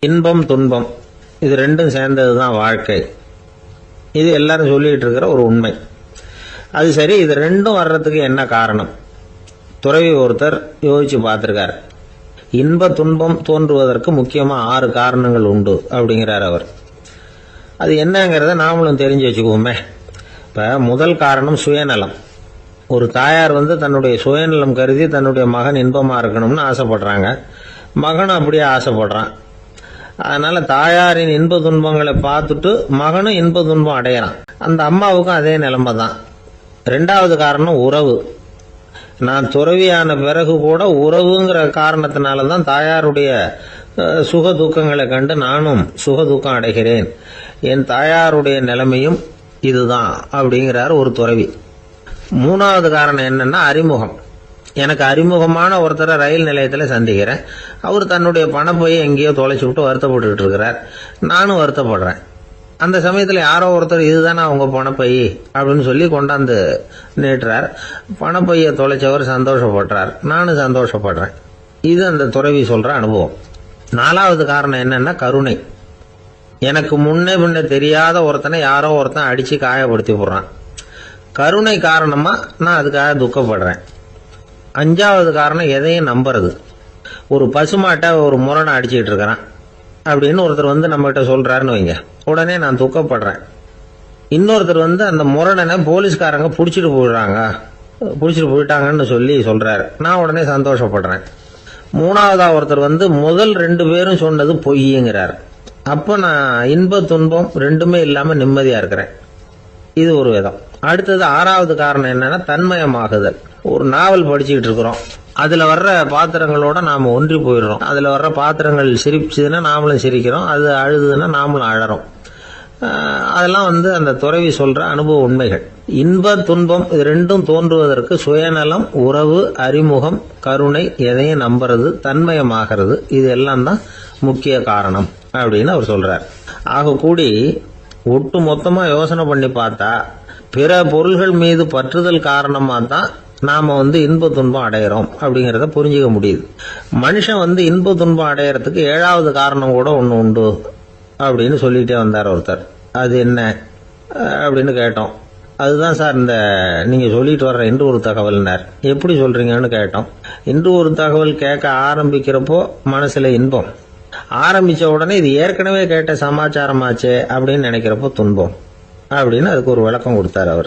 இன்பம் துன்பம் இது ரெண்டும் சேர்ந்தது தான் வாழ்க்கை. இது எல்லாரும் சொல்லிட்டு இருக்கிற ஒரு உண்மை. அது சரி, இது ரெண்டும் வர்றதுக்கு என்ன காரணம்? துறவி ஒருத்தர் யோசிச்சு பார்த்திருக்கார். இன்ப துன்பம் தோன்றுவதற்கு முக்கியமா 6 காரணங்கள் உண்டு அப்படிங்கிறார் அவர். அது என்னங்கிறத நாமளும் தெரிஞ்சு வச்சுக்குவோமே. இப்ப முதல் காரணம் சுயநலம். ஒரு தாயார் தன்னுடைய சுயநலம் கருதி தன்னுடைய மகன் இன்பமா இருக்கணும்னு ஆசைப்படுறாங்க. மகனும் அப்படியே ஆசைப்படுறான். அதனால தாயாரின் இன்ப துன்பங்களை பார்த்துட்டு மகனும் இன்ப துன்பம் அடையறான். அந்த அம்மாவுக்கும் அதே நிலைமை தான். 2வது காரணம் உறவு. நான் துறவியான பிறகு கூட உறவுங்கிற காரணத்தினால தான் தாயாருடைய சுக துக்கங்களை கண்டு நானும் சுக துக்கம் அடைகிறேன். என் தாயாருடைய நிலைமையும் இதுதான் அப்படிங்கிறார் ஒரு துறவி. 3வது காரணம் என்னன்னா அறிமுகம். எனக்கு அறிமுகமான ஒருத்தரை ரயில் நிலையத்தில் சந்திக்கிறேன். அவர் தன்னுடைய பணப்பையை எங்கேயோ தொலைச்சி விட்டு வருத்தப்பட்டு இருக்கிறார். நானும் வருத்தப்படுறேன். அந்த சமயத்தில் யாரோ ஒருத்தர் இதுதானே அவங்க பணப்பை அப்படின்னு சொல்லி கொண்டாந்து நீட்டுறார். பணப்பையை தொலைச்சவர் சந்தோஷப்படுறார். நானும் சந்தோஷப்படுறேன். இது அந்த துறவி சொல்ற அனுபவம். 4வது காரணம் என்னன்னா கருணை. எனக்கு முன்னே பின்ன தெரியாத ஒருத்தனை யாரோ ஒருத்தன் அடிச்சு காயப்படுத்தி போடுறான். கருணை காரணமா நான் அதுக்காக துக்கப்படுறேன். 5வது காரணம் எதையும் நம்புறது. ஒரு பசுமாட்டை ஒரு முரணை அடிச்சுக்கிட்டு இருக்கிறான் அப்படின்னு ஒருத்தர் நம்மகிட்ட சொல்றாருன்னு வைங்க, உடனே நான் துக்கப்படுறேன். இன்னொருத்தர் அந்த முரணனை போலீஸ்காரங்க பிடிச்சிட்டு போயிட்டாங்கன்னு சொல்லி சொல்றாரு. நான் உடனே சந்தோஷப்படுறேன். 3வதா ஒருத்தர் முதல் 2 பேரும் சொன்னது பொய்யுங்கிறார். அப்ப நான் இன்ப துன்பம் ரெண்டுமே இல்லாம நிம்மதியா இருக்கிறேன். இது ஒரு விதம். அடுத்தது 6வது காரணம் என்னன்னா தன்மயமாகுதல். ஒரு நாவல் படிச்சுக்கிட்டு இருக்கிறோம். அதுல வர்ற பாத்திரங்களோட நாம ஒன்றி போயிடுறோம். அதுல வர்ற பாத்திரங்கள் சிரிச்சுதுன்னா நாமளும் சிரிக்கிறோம், அது அழுதுன்னா நாமளும் அழறோம். அதெல்லாம் அந்த துறவி சொல்ற அனுபவ உண்மைகள். இன்ப துன்பம் இது ரெண்டும் தோன்றுவதற்கு சுயநலம், உறவு, அறிமுகம், கருணை, எதையும் நம்புறது, தன்மயமாகிறது, இது எல்லாம் தான் முக்கிய காரணம் அப்படின்னு அவர் சொல்றார். ஆக கூடி ஒட்டு மொத்தமா யோசனை பண்ணி பார்த்தா பிற பொருள்கள் மீது பற்றுதல் காரணமா தான் நாம இன்ப துன்பம் அடையிறோம் அப்படிங்கறத புரிஞ்சுக்க முடியுது. மனுஷன் இன்ப துன்பம் அடையறதுக்கு 7வது காரணம் கூட ஒண்ணு உண்டு அப்படின்னு சொல்லிட்டே வந்தார் ஒருத்தர். அது என்ன அப்படின்னு கேட்டோம். அதுதான் சார் நீங்க சொல்லிட்டு வர்ற இன்று ஒரு தகவல்னார். எப்படி சொல்றீங்கன்னு கேட்டோம். இன்று ஒரு தகவல் கேட்க ஆரம்பிக்கிறப்போ மனசுல இன்பம், ஆரம்பிச்ச உடனே இது ஏற்கனவே கேட்ட சமாச்சாரமாச்சே அப்படின்னு நினைக்கிறப்போ துன்பம் அப்படின்னு அதுக்கு ஒரு விளக்கம் கொடுத்தார் அவர்.